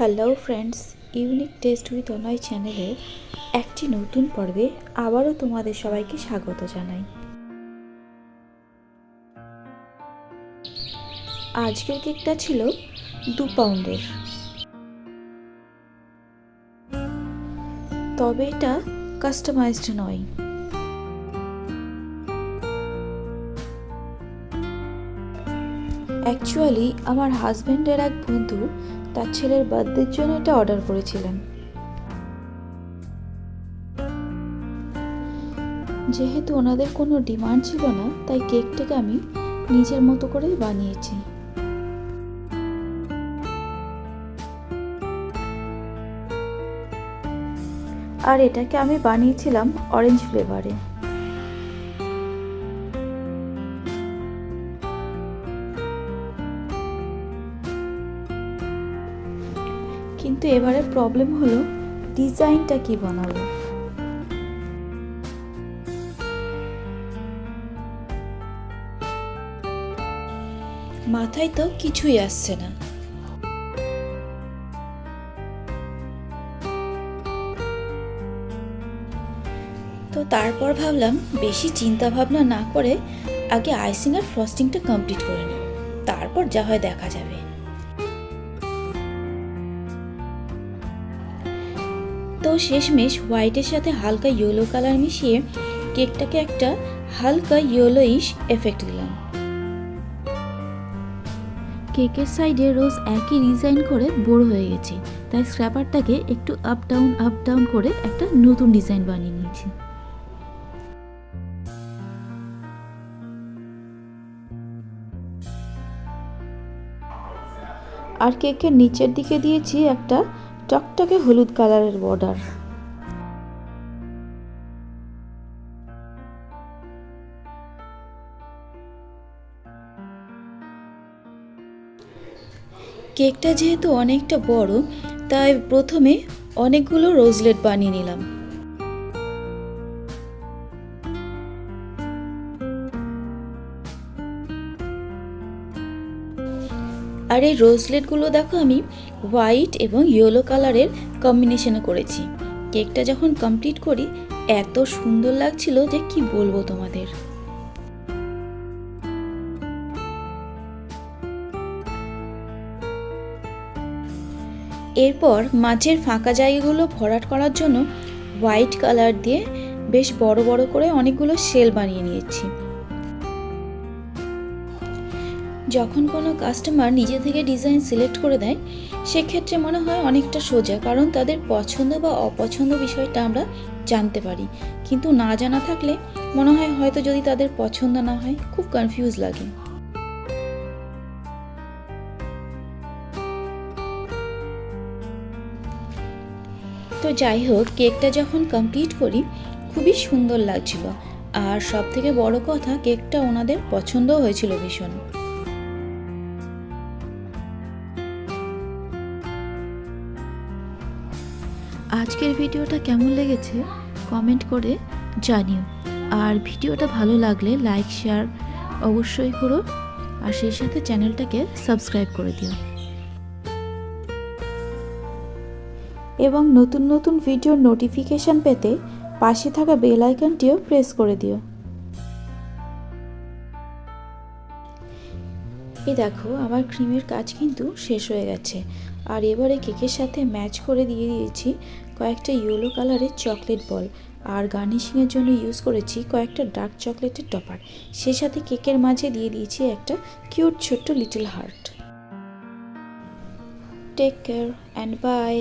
Hello friends, unique test with Anoy চ্যানেলের একটি নতুন পর্বে আবারও তোমাদের সবাইকে স্বাগত জানাই। আজকের কেকটা ছিল 2 পাউন্ডের, তবে এটা কাস্টমাইজড নয়। অ্যাকচুয়ালি আমার হাজব্যান্ডের এক বন্ধু তার ছেলের বার্থডের জন্য এটা অর্ডার করেছিলেন। যেহেতু ওনাদের কোনো ডিমান্ড ছিল না, তাই কেকটাকে আমি নিজের মতো করে বানিয়েছি। আর এটাকে আমি বানিয়েছিলাম অরেঞ্জ ফ্লেভারে। কিন্তু এবারে প্রবলেম হলো ডিজাইনটা কি বানাবো। মাথায় তো কিছুই আসছে না। তো তারপর ভাবলাম বেশি চিন্তা ভাবনা না করে আগে আইসিং আর ফ্রস্টিংটা কমপ্লিট করে নিই, তারপর যা হয় দেখা যাবে। তো শেষমেশ হোয়াইটের সাথে হালকা ইয়েলো কালার মিশিয়ে কেকটাকে একটা হালকা ইয়েলোইশ এফেক্ট দিলাম। কেকের সাইডে রোজ একই ডিজাইন করে বোর হয়ে গেছি, তাই স্ক্র্যাপারটাকে একটু আপ ডাউন করে একটা নতুন ডিজাইন বানিয়ে নিয়েছি। আর কেকের নিচের দিকে দিয়েছি একটা টকটকে হলুদ কালারের বর্ডার। কেকটা যেহেতু অনেকটা বড়, তাই প্রথমে অনেকগুলো রোজলেট বানিয়ে নিলাম। আর এই রোজলেটগুলো দেখো আমি হোয়াইট এবং ইয়েলো কালারের কম্বিনেশনে করেছি। কেকটা যখন কমপ্লিট করি এত সুন্দর লাগছিল যে কি বলবো তোমাদের। এরপর মাঝের ফাঁকা জায়গাগুলো ভরাট করার জন্য হোয়াইট কালার দিয়ে বেশ বড় বড় করে অনেকগুলো শেল বানিয়ে নিয়েছি। যখন কোনো কাস্টমার নিজে থেকে ডিজাইন সিলেক্ট করে দেয় সেক্ষেত্রে মনে হয় অনেকটা সোজা, কারণ তাদের পছন্দ বা অপছন্দ বিষয়টা আমরা জানতে পারি। কিন্তু না জানা থাকলে মনে হয় হয়তো যদি তাদের পছন্দ না হয় খুব কনফিউজ লাগে। তো যাই হোক, কেকটা যখন কমপ্লিট করি খুবই সুন্দর লাগছিল, আর সব থেকে বড় কথা কেকটা ওনাদের পছন্দও হয়েছিল ভীষণ। আজকের ভিডিওটা কেমন লেগেছে কমেন্ট করে জানিও, আর ভিডিওটা ভালো লাগলে লাইক শেয়ার অবশ্যই করো, আর সেই সাথে চ্যানেলটাকে সাবস্ক্রাইব করে দিও এবং নতুন নতুন ভিডিওর নোটিফিকেশান পেতে পাশে থাকা বেল আইকনটিও প্রেস করে দিও। এই দেখো আমার ক্রিমের কাজ কিন্তু শেষ হয়ে গেছে, আর এবারে কেকের সাথে ম্যাচ করে দিয়ে দিয়েছি কয়েকটা ইয়েলো কালারের চকলেট বল, আর গার্নিশিংয়ের জন্য ইউজ করেছি কয়েকটা ডার্ক চকলেটের টপার। সেই সাথে কেকের মাঝে দিয়ে দিয়েছি একটা কিউট ছোট্ট little heart. Take care and by.